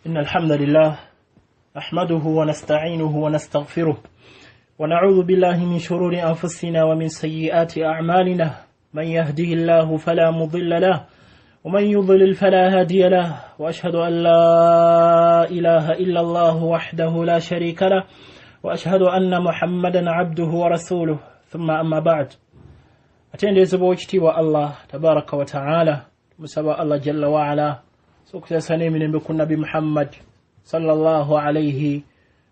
إن الحمد لله نحمده ونستعينه ونستغفره ونعوذ بالله من شرور أنفسنا ومن سيئات أعمالنا من يهده الله فلا مضل له ومن يضلل فلا هادي له وأشهد أن لا إله إلا الله وحده لا شريك له وأشهد أن محمدا عبده ورسوله ثم أما بعد أتندز بوجتي والله تبارك وتعالى مسبا الله جل وعلا سوكتا سنين بكم نبي محمد صلى الله عليه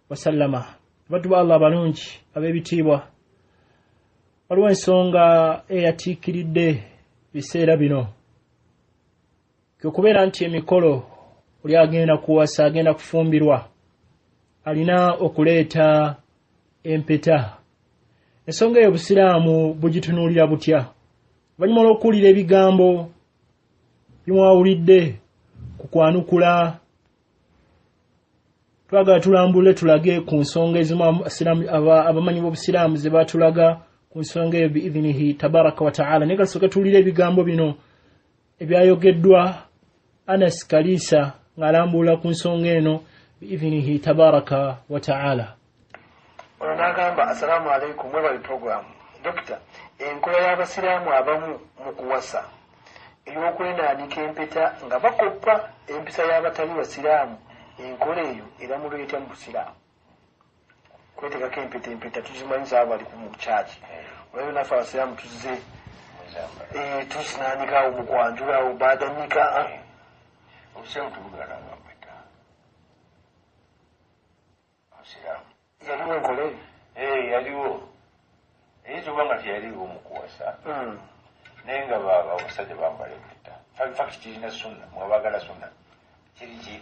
وسلم batuba Allah balungi abebitibwa waliwo ensonga eyatiikiridde biseera bino kubeera nti emikolo oli agenda kuwasa agenda kufumbirwa alina okuleeta empeta. Ensonga eyo Busiraamu bugitunuulira butya? Banyuma okuwulira ebigambo bimwawulidde ku kwanukula, twagala tulambule tulage ku nsonga ezimu abamanyi b'Obusiraamu ze batulaga ku nsonga eyo biidhinihi tabaraka wa ta'ala. Naye kasooka tuwulire ebigambo bino ebyayogeddwa Anas Kalisa ng'alambula ku nsonga eno biidhinihi tabaraka wa ta'ala. Onagamba assalamu alaikum mwebali program. Dokita, enkola y'Abasiraamu abamu mu kuwasa ey'okwenaanika empeta nga bakoppa empisa y'abatali Basiraamu, enkola eyo era muleeta mu Busiraamu. Kwetegako empeta tuzimanyiza abali mu kyaki. Olabye naffe Abasiraamu tuzze tuzinaanikaawo mu kwanjulawo baadanika. Obusiraamu tebugaananga mpeta. Obusiraamu yaliwo enkola eyo? Yaliwo. Naye kyobanga teyaliwo mu kuwasa. Naye nga abasajja bambala empeta. Fakiti kirina sunna, mwabaagala sunna. Kiri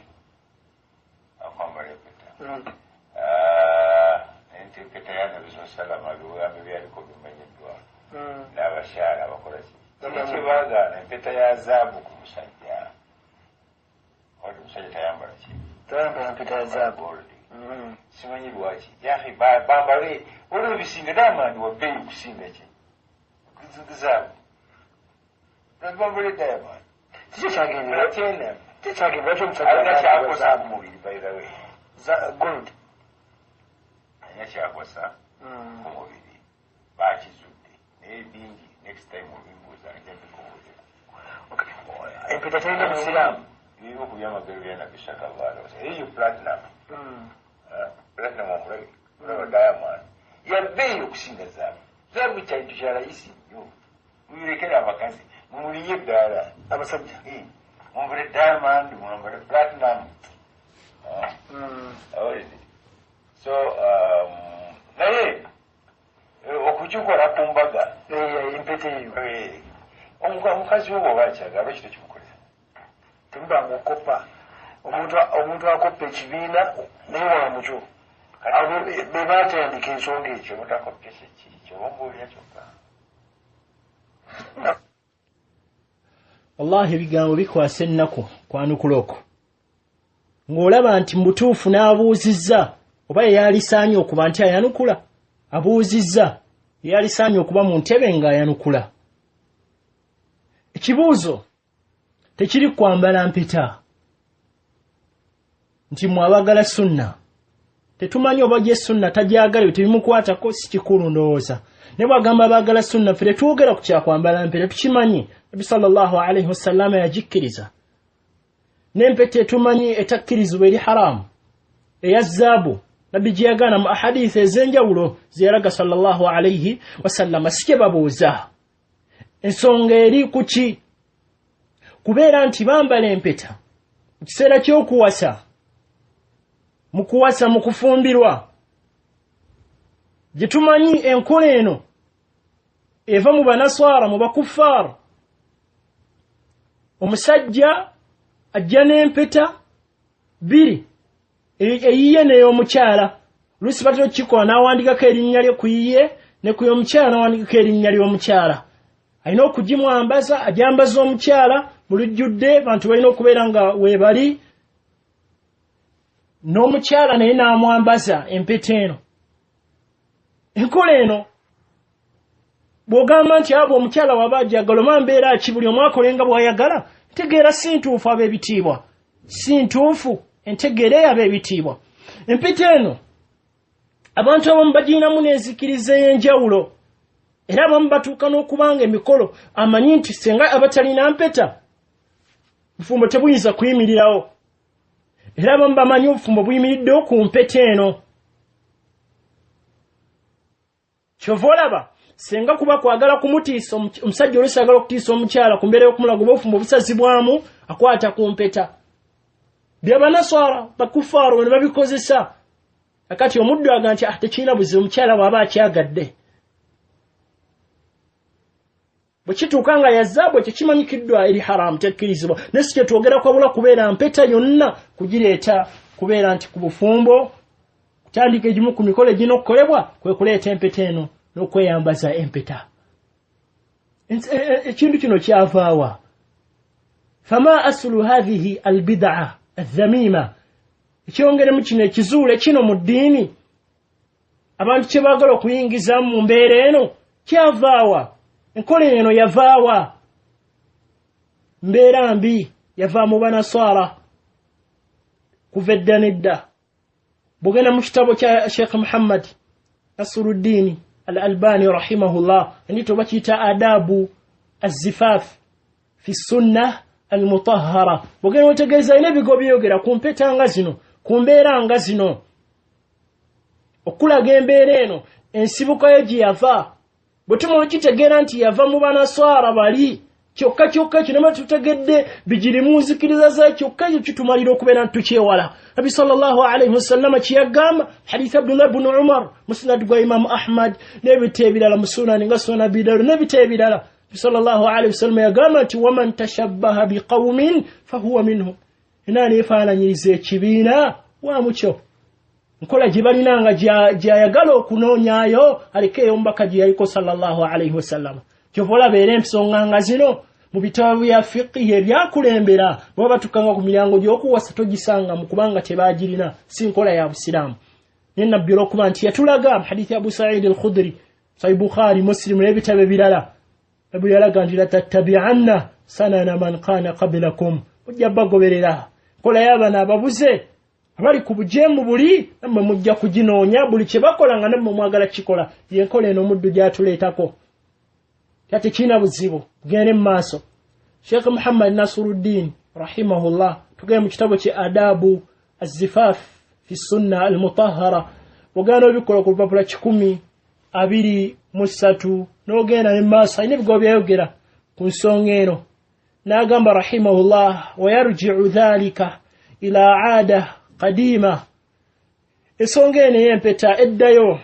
akwambala empeta. Empeta ya Nabi sallallahu alaihi wasallam byaliko bimanyiddwa n'abakyala abakola ki. Kiki baagaana empeta ya zaabu ku musajja. Wali omusajja tayambala ki? Tayambala empeta ya zaabu. Simanyi lwaki. Yahi bambale waliwo ebisinga diamond wa bbeeyi kusinga ki? Zaabu. Bambale diamond. Kiki kyagendera? Kiki kyagendera lwaki omusajja alina kyakosa ku mubiri by the way. Gold. Alina kyakosa ku mubiri. Bakizudde. Naye bingi next time obimbuuza nja bikubuulira. Empeta terina Busiraamu. Birimu ku byamagero bya Nabbi sallallahu alaihi wasallam. Eyo platinum. Platinum omulabi. Olaba diamond. Yabbeeyi okusinga zaabu. Zaabu kintu kya layisi nnyo. Muyirekera abakazi. Mumuliye eddala. Abasajja. Mwambale diamond, mwambale platinum. So, naye okukikola ku mbaga. Empeta eyo. Omukazi wo bw'oba akyagala lwaki tekimukolera? Temubanga okoppa. Omuntu akoppa ekibiina naye wala mukyo. Be baatandika ensonga ekyo. Mutakoppye kiki? Kyoba mbuulira kyokka. Wallahi ebigambo bikwasa ennaku kwanukula okwo. Ng'olaba nti mutuufu n'abuuzizza oba yalisaanye okuba nti ayanukula. Abuuzizza yalisaanye okuba mu ntebe ng'ayanukula. Ekibuuzo tekiri kwambala mpeta nti mwabagala sunna. Tetumanyi oba gye sunna tagyagala tebimukwatako si kikulu ndowooza. Ne bwagamba baagala sunna ffe tetwogera ku kyakwambala mpeta tukimanyi. Nabi sallallahu alaihi wasallam yagikkiriza. N'empeta etumanyi etakkirizibwa eri haramu eya zaabu Nabbi gye yagaana mu ahadisi ez'enjawulo ze yalaga sallallahu alaihi wasallam. Si kye babuuza. Ensonga eri ku ki? Kubeera nti bambala empeta mu kiseera ky'okuwasa, mu kuwasa mu kufumbirwa. Gye tumanyi enkola eno eva mu banaswara mu bakuffaara. Omusajja ajja n'empeta bbiri eyiye n'ey'omukyala. Oluusi batera okukikola n'awandikako erinnya lye ku yiye ne ku y'omukyala n'awandikako erinnya ly'omukyala. Alina okugimwambaza agyambaza omukyala mu lujjudde bantu balina okubeera nga weebali. N'omukyala naye n'amwambaza empeta eno. Enkola eno bw'ogamba nti abo omukyala waba ajagala oba mbeera ki buli omu akolenga bw'ayagala, tegeera si ntuufu ab'ebitiibwa. Si ntuufu entegere ab'ebitiibwa. Empeta eno abantu abamu bagirinamu n'enzikiriza ey'enjawulo, era abamu batuuka n'okubanga emikolo amanyi nti senga abatalina mpeta bufumbo tebuyinza kuyimirirawo, era abamu bamanyi obufumbo buyimiriddewo ku mpeta eno. Kyova olaba senga kuba kwagala kumutiisa omusajja oluusi agala okutiisa omukyala ku mbeera y'okumulaga oba obufumbo busazibwamu akwata ku mpeta. Byabanaswara bakufaaru ne babikozesa. Akati omuddu aga nti tekirina buzibu omukyala bw'aba akyagadde. Bwe kituuka nga yazaabu ekyo kimanyikiddwa eri haramu tekkirizibwa. Ne si kye twogera kwabula kubeera mpeta yonna kugireeta kubeera nti ku bufumbo kutandika egimu ku mikolo egirina okukolebwa kwe kuleeta empeta eno n'okweyambaza empeta. Ekintu kino kyavaawa. Fama asulu hadhihi albid'a adhamima. Ekyongeremu kino ekizuule kino mu ddiini abantu kye baagala okuyingiza mu mbeera eno kyavaawa. Enkola eno yavaawa. Mbeera mbi yava mu banaswara kuva edda n'edda. Bw'ogenda mu kitabo kya Sheikh Muhammad Nasiruddin Al-Albani rahimahullah endito bakiyita adabu az-zifaf fi sunnah al-mutahhara. Bw'ogenda otegeeza ine ebigo byogera ku mpeta nga zino, ku mbeera nga zino, okulaga embeera eno ensibuko ye gye yava. Bwe tumala kitegeera nti yava mu banaswara bali kyokka ekyo ne tutegedde bigirimu nzikiriza za kyokka ekyo kitumalira okubeera nti tukyewala. Nabi sallallahu alayhi wasallam kiyagamba hadith Abdullah ibn Umar musnad gwa Imam Ahmad n'ebitabo ebirala mu sunan nga sunan Abi Dawud n'ebitabo ebirala. Nabi sallallahu alayhi wasallam yagamba nti waman tashabbaha biqawmin fahuwa minhum. Nani efaananyiriza ekibiina wa mucyo. Nkola gye balinanga gyayagala okunoonyaayo alikeeyo omubaka gye yaliko sallallahu alayhi wasallam. Kyovola beera empisa nga zino mu bitabo bya fiqhi ebyakulembera bwe batukanga ku miryango gy'okuwasa togisanga mu kubanga tebaagirina, si nkola ya Busiraamu. Ne Nabbi olw'okuba nti yatulaga mu hadithi Abu Sa'id al-Khudri, Sahih Bukhari, Muslim n'ebitabo ebirala. Nabbi yalaga nti latattabi'anna sanana man kana qablakum. Ojja bagoberera nkola y'abaana ababuze abali ku bujeemu buli, nammwe mujja kuginoonya buli kye bakola nga nammwe mwagala kikola. Yenkola eno omuddu gy'atuleetako. Kati kina buzibu gende mu maaso. Sheikh Muhammad Nasiruddin rahimahullah tugende mu kitabo kye adabu az-zifaf fi sunna al-mutahhara. Ogenda obikola ku lupapula 123 n'ogenda ne maaso ayina ebigo byayogera ku nsonga eno. N'agamba rahimahullah wa yarji'u dhalika ila 'ada qadima. Ensonga eno y'empeta eddayo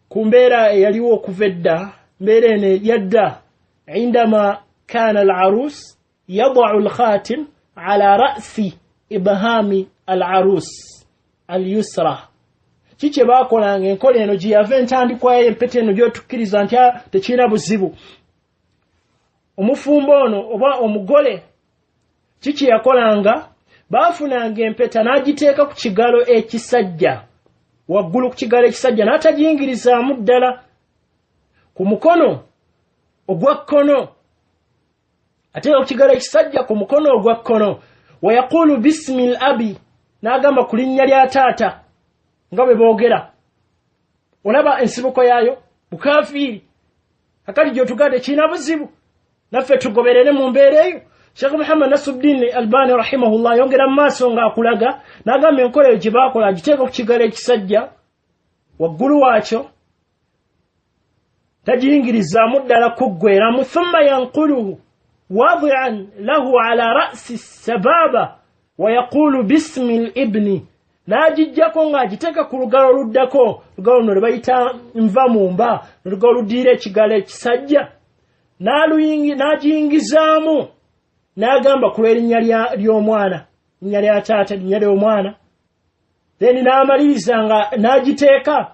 ku mbeera eyaliwo okuva edda. Mbeera eno yadda عندما كان العروس يضع الخاتم على رأس إبهام العروس اليسرى. Kiki baakolanga enkola eno gye yava entandikwa y'empeta eno gy'otukkiriza nti tekirina buzibu. Omufumbo ono oba omugole kiki yakolanga? Baafunanga empeta n'agiteeka ku kigalo ekisajja, waggulu ku kigalo ekisajja n'atagiyingirizaamu ddala. Ku mukono ogwa kkono ateeka ku kigalo ekisajja ku mukono ogwa kkono. Wayaqulu bismi al-abi, n'agamba ku linnya lya taata nga bwe boogera. Olaba ensibuko yaayo bukaafiiri. Akali gy'otugade kirina buzibu, naffe tugoberere mu mbeera eyo. Sheikh Muhammad Nasiruddin Al-Albani rahimahullah yongera mu maaso ng'akulaga n'agamba enkola eyo gye baakola agiteeka ku kigalo ekisajja, waggulu waakyo tajiyingirizaamu ddala kuggweramu. Thumma yanquluhu wadi'an lahu ala ra'si sababa wa yaqulu bismi al-ibni. N'agijjako ng'agiteeka ku lugalo oluddako, lugalo luno lwe bayita nva mu mba, lugalo luddiira ekigalo ekisajja, n'agiyingizaamu n'agamba ku lw'erinnya ly'omwana, linnya lya taata, linnya ly'omwana. Then n'amaliriza nga n'agiteeka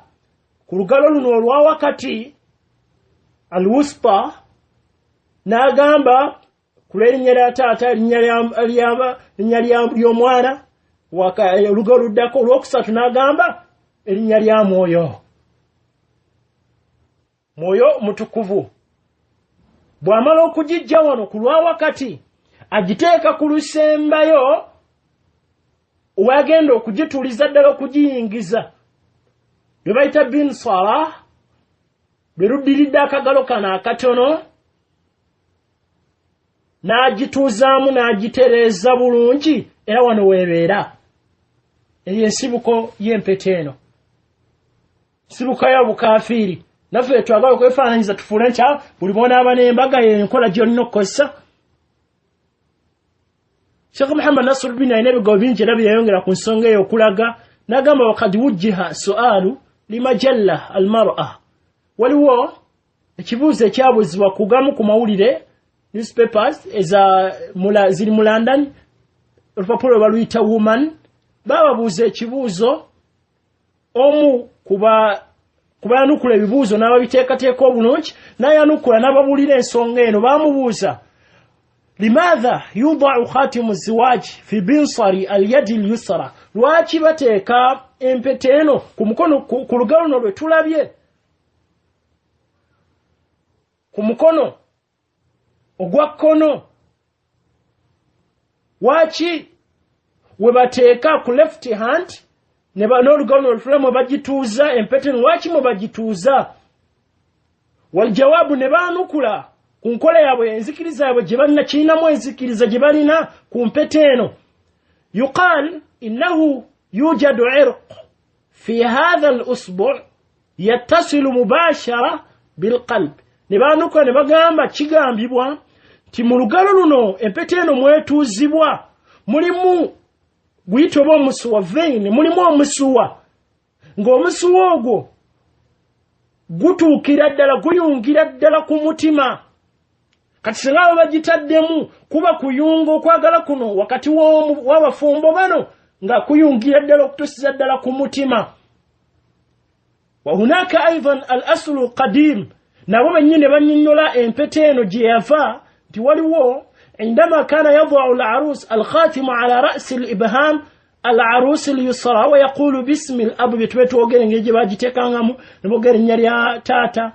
ku lugalo luno olwa wakati al-wusta, n'agamba ku lw'erinnya lya taata, linnya ly'omwana, olugalo luddako olwokusatu n'agamba erinnya lya Mwoyo. Mwoyo mutukuvu. Bw'amala okugijja wano ku lwa wakati agiteeka ku lusembayo wagenda okugituliza ddala okugiyingiza bwe bayita binsara beruddiridde akagalo kano akatono n'agituuzaamu n'agitereeza bulungi era wano weebeera eyo ensibuko y'empeta eno nsibuko y'obukafiiri naffe twagala okwefaananyiza tufuule nkya buli bwonaaba n'embaga yenkola gy'olina okukozesa Sheikh Muhammad Nasruddin alina ebigambo bingi era byeyongera ku nsonga eyo okulaga n'agamba wakad wujjiha sualu limajalla almar'a waliwo ekibuuzo ekyabuuzibwa ku gamu ku mawulire newspapers ziri mu London olupapula baluyita woman bababuuza ekibuuzo omu kubayanukula ebibuuzo n'ababiteekateeka obulungi n'ayanukula n'ababuulira ensonga eno bamubuuza limadha yudau khatimu ziwaji fi binsari alyadi lyusra lwaki bateeka empeta eno ku mukono ku lugalo luno lwe tulabye ku mukono ogwa kkono waki we bateeka ku left hand ne n'olugalo olufulamu bagituuza empeta eno lwaki mwe bagituuza waljawabu ne baanukula ku nkola yaabwe enzikiriza yaabwe gye balina kirinamu enzikiriza gye balina ku mpeta eno yuqal innahu yujadu irq fi hadha al-usbu' yattasilu mubashara bilqalb ne baanukula ne bagamba kigambibwa nti mu lugalo luno empeta eno mwetuuzibwa mulimu guyita oba omusuwa vein mulimu omusuwa ng'omusuwa ogwo gutuukira ddala guyungira ddala ku mutima kati singa bagitaddemu kuba kuyunga okwagala kuno wakati w'abafumbo bano nga kuyungira ddala okutuusiza ddala ku mutima wa hunaka aidan al aslu qadim nabo bennyini bannyonnyola empeta eno gye yava nti waliwo عندما كان يضع العروس الخاتم على رأس الإبهام العروس اليسرى ويقول باسم الأب بتبت وغير نجي باجي تكانغامو نبغير نيريا تاتا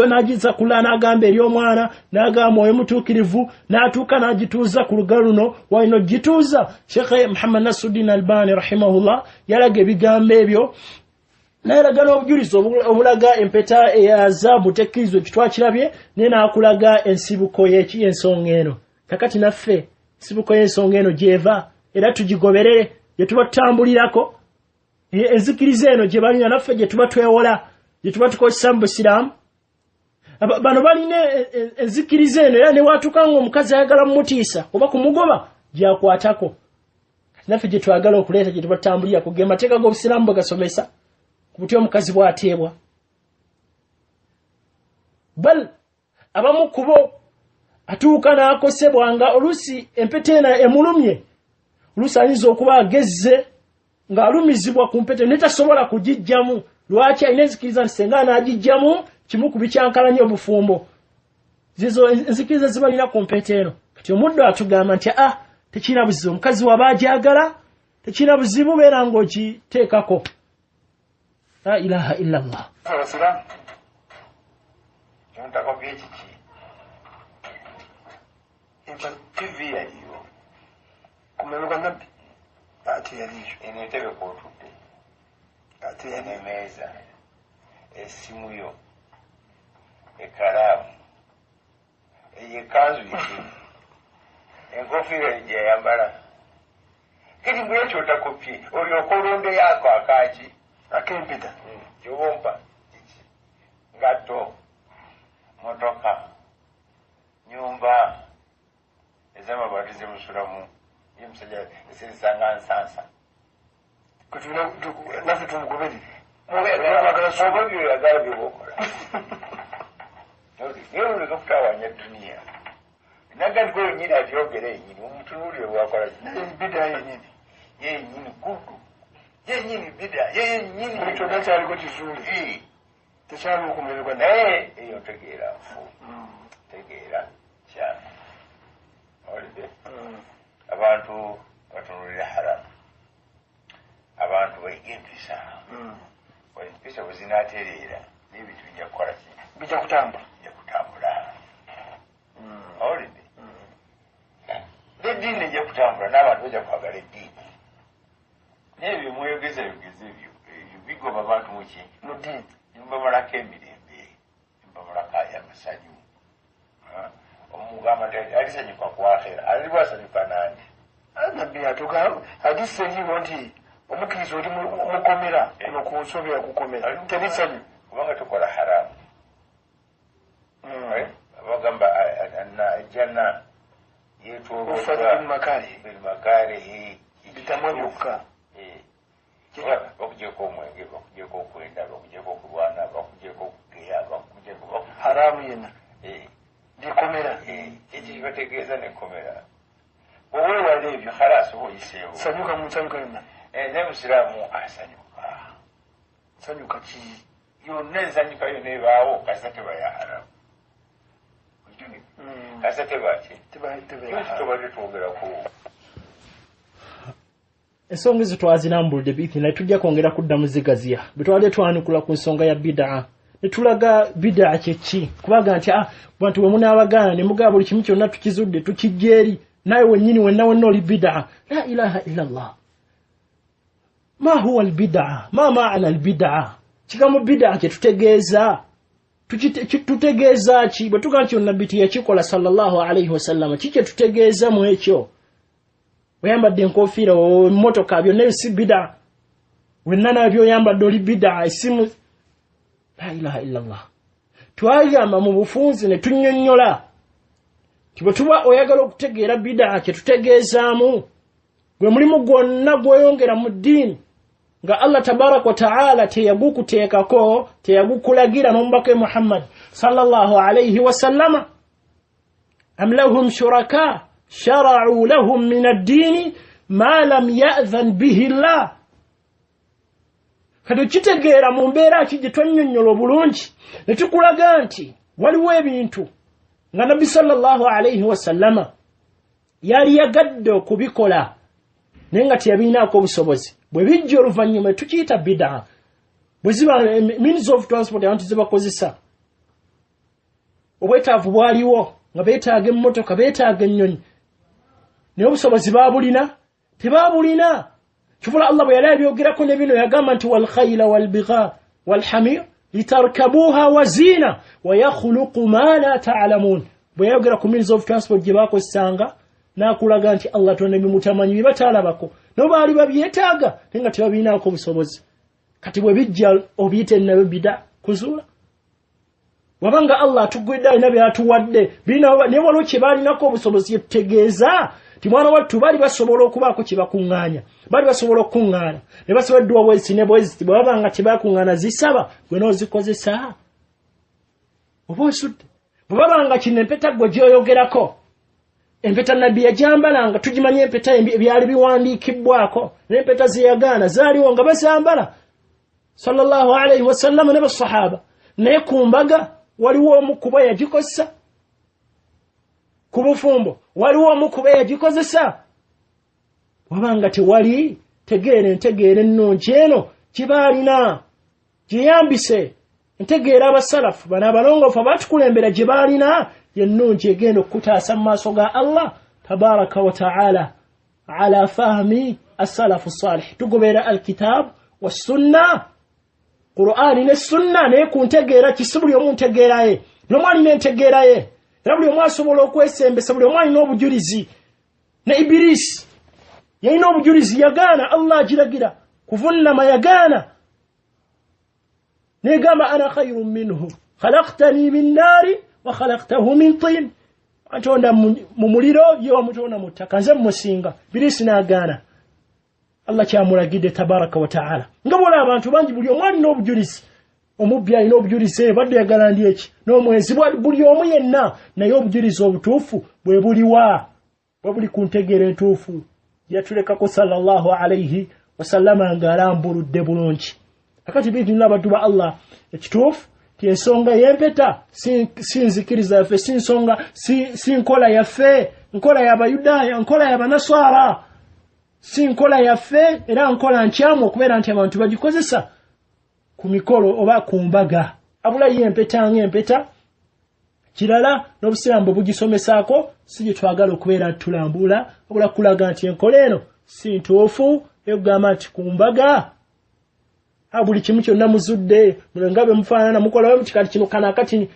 nagiza kula n'agamba eri omwana n'agamba oyo mutuukirivu n'atuuka n'agituuza ku lugalo luno walina gituuza Sheikh Muhammad Nasruddin Albani rahimahullah yalaga ebigambo ebyo n'ayalaga n'obujulizi obulaga empeta eya zaabu tekkirizwa kitwakirabye naye n'akulaga ensibuko y'ensonga eno kakati naffe ensibuko y'ensonga eno gyeva era tugigoberere gye tuba tutambulirako enzikiriza eno gye balina naffe gye tuba twewola gye tuba tukozesa mu busiraamu bano balina enzikiriza eno era ne waatuuka ng'omukazi ayagala mumutiisa oba kumugoba gyakwatako naffe gye twagala okuleeta gye tuba tutambulirako ge mateeka g'obusiraamu bwe gasomesa ku buti omukazi bw'ateebwa bal abamu ku bo atuuka n'akosebwanga oluusi empeta eno emulumye oluusi ayinza okuba agezze ng'alumizibwa ku mpeta ne tasobola kugiggyamu lwaki alina enzikiriza nti senga n'agiggyamu kimu ku bikyankalanya obufumbo zizo enzikiriza zibalina ku mpeta eno kati omuddo atugamba nti tekirina buzibu omukazi waba agyagala tekirina buzibu beera ng'ogiteekako la ilaha illa allah TV yaliyo kumeruka nabbi ate yaliyo enetebe kwotudde ate enemeza esimu yo ekalaamu eyekanzu ye enkofiira gye yayambala kiti mbuyekyo kopye olyoka olonde yako akaki akempeta kyobompa kiki ngatto motoka nyumba ez'amabaati zemusulamu yemusajja ezirisanga nsansa naffe tumugoberere obwebyo yagala byobokola naye oleka kutawanya duniya nagandiko yenyini atyogera yenyini omutunuulire bwakola bida yenyini yenyini kudu yenyini bida yenyini kyonna kyaliko kizuuli tekyalimu kumererwa naye eyo tegeera nfu tegeera kyana olide abantu batunulira haramu abantu bayiga empisa empisa bwe zinaatereera n'ebintu bijja kukola ki bijja kutambula olide n'eddiini ejja kutambula n'abantu bajja kwagala eddiini nebyo mweyogeza ebigezi ebyo bigoba abantu muki mudini nimubamalako emirembe nimubamalako amasanyu omugamba nti alisanyuka kwakhera alibwasanyuka nandi nabbi atuga hadisi eriwo nti omukkiriza oli mukomera kuno kunsobera kukomera tebisanyu kubanga tukola haramu bagamba janna yetwobbilmakarihi bitamwa byokka bakujeko omwenge bakujeko okwenda bakujeko okulwana bakujeko okugeya bakujeko haramu yena bikomera ekyo kibategeeza nekomera bwewewala ebyo halasi oba oyiseewo sanyuka munsanyuka yonna ne musiraamu asanyuka sanyuka ki yonna ensanyuka yo nebaawo kasita teba ya haramu kasita tebaki tubadde twogeraku ensonga ezo twazinambuludde bithi naye tujja kwongera kudda muzigaziya bwe twabadde twanukula ku nsonga ya bidaa ne tulaga bidaa kyeki kubaga nti bantu bwe munaabagaana ne mugaba buli kimu kyonna tukizudde tukijja eri naye wennyini wenna oli bidaa la ilaha illa allah ma huwa albidaa ma maana albidaa kigambo bidaa kyetutegeeza tutegeeza ki bwe tugaa nti onnabbi yakikola sallallahu alaihi wasallama kikye tutegeeza mu ekyo oyambadde enkofiira emmotoka byonna ebisi bidaa wenna nabyo oyambadde oli bidaa esimu la ilaha illa allah twagamba mu bufunzi ne tunnyonnyola ti bwe tuba oyagala okutegeera bidaa kyetutegeezaamu gwe mulimu gwonna gweyongera mu ddiini nga Allah tabaraka wa ta'ala teyagukuteekako teyagukulagira n'omubaka Muhammad sallallahu alayhi wa sallama am lahum shuraka shara'u lahum min ad-din ma lam ya'dhan bihi Allah kado kitegeera mu mbeera kije twannyonnyola bulungi ne tukulaga nti waliwo ebintu nga nabbi sallallahu alayhi wa sallama yali yagadde okubikola naye nga teyabinaako obusobozi bwe bijja oluvannyuma tukiyita bidaa bwe ziba means of transport abantu zibakozesa obwetaavu bwaliwo nga beetaaga emmotoka beetaaga ennyonyi naye obusobozi baabulina tebaabulina kifula Allah bwe yali abyogerako ne bino yagamba nti walkhayla walbigha walhamir litarkabuha wazina wayakhluqu ma la ta'lamun bwe yayogera ku means of transport gye baakozesanga n'akulaga nti Allah tonne bimutamanyi bye bataalabako no baali babyetaaga naye nga tebabinaako obusobozi kati bwe bijja obiyite nabyo bida kuzuula wabanga Allah atugwedde alina byatuwadde naye waliwo kye baalinako obusobozi yetutegeeza ti mwana wattu baali basobola okubaako kye bakuŋŋaanya baali basobola okuŋŋaana ne basobola edduwa bwezi ne bwezi bwe babanga tebakuŋŋaana zisaba gwe n'ozikozesa oba osudde bwe babanga kino empeta gwe gyoyogerako empeta nabbi yajambalanga tugimanye empeta ebyali biwandiikibbwako n'empeta zeyagaana zaaliwo nga bazambala sallallahu alayhi wasallam ne basahaba naye ku mbaga waliwo omu kuba yagikozesa ku bufumbo waliwo omu kuba yagikozesa wabanga tewali tegeera entegeera ennungi eno gyebaalina gyeyambise entegeera abasalafu bano abalongoofu abaatukulembera gye baalina yennungi egenda okutaasa mu maaso ga Allah tabaraka wa ta'ala ala fahmi as-salafu salih tugoberera alkitabu wassunna Qur'ani ne sunna naye ku ntegeera kisi buli omu ntegeera ye n'omwali n'entegeera ye era buli omu asobola okwesembesa buli omu alina obujulizi ne Ibirisi yalina obujulizi yagaana Allah agiragira kuvunnama yagaana negamba ana khayrun minhu khalaqtani min naari wa khalaqtahu min tin atonda mu muliro ye wamutonda mu ttaka nze musinga Ibirisi n'agaana Allah kyamulagidde tabaraka wa ta'ala nga bola abantu bangi buli omu alina obujulizi omubbi alina obujulizi badde yagala ndi eki n'omwezi buli omu yenna naye obujulizi obutuufu bwe buliwa bwe buli ku ntegeera entuufu yatulekako sallallahu alayhi wasallama nga alambuludde bulungi akati biidinila abaddu ba Allah ekituufu ti ensonga y'empeta si nzikiriza yaffe si nsonga si nkola yaffe nkola y'abayudaaya nkola y'abanaswara si nkola yaffe era nkola nkyamu okubeera nti abantu bagikozesa ku mikolo oba ku mbaga abula y'empeta ng'empeta kirala n'obusiraamu bugisomesaako si gye twagala okubeera tulambula obula kulaga nti enkola eno si ntuufu egamba ati kumbaga buli kimu kyonna muzudde mulengabe mufaanana mukola kikati kino kana katini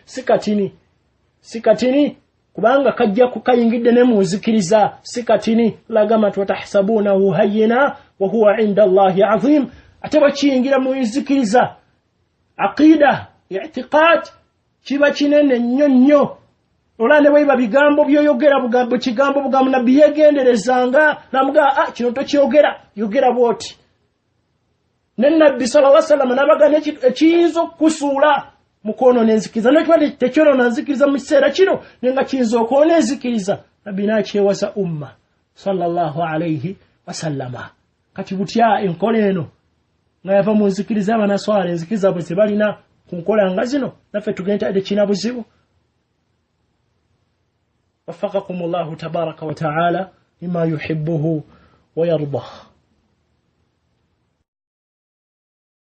sikatini kubanga kajja kukayingidde ne muzikiriza sikatini lagama tutahsabunahu hayyina wa huwa inda Allahi azim ataba kiyingira muzikiriza aqida i'tiqad kiba kinene nnyo olane bwe bigambo byoyogera bugambo kigambo bugambo nabbi yegenderezanga namuga kino tokiyogera yogera bwoti Nabbi sallallahu alaihi wasallam nabagane ekiyinza okusuula mukono nenzikiriza nakyo tekyono nanzikiriza mu kiseera kino nenga kiyinza okwona enzikiriza nabbi nakyewasa umma sallallahu alaihi wasallama kati butya enkola eno nga yava mu nzikiriza abanaswala enzikiriza bwe balina ku nkola nga zino naffe tugenda ade kina buzibu وفقكم الله تبارك وتعالى لما يحبه ويرضاه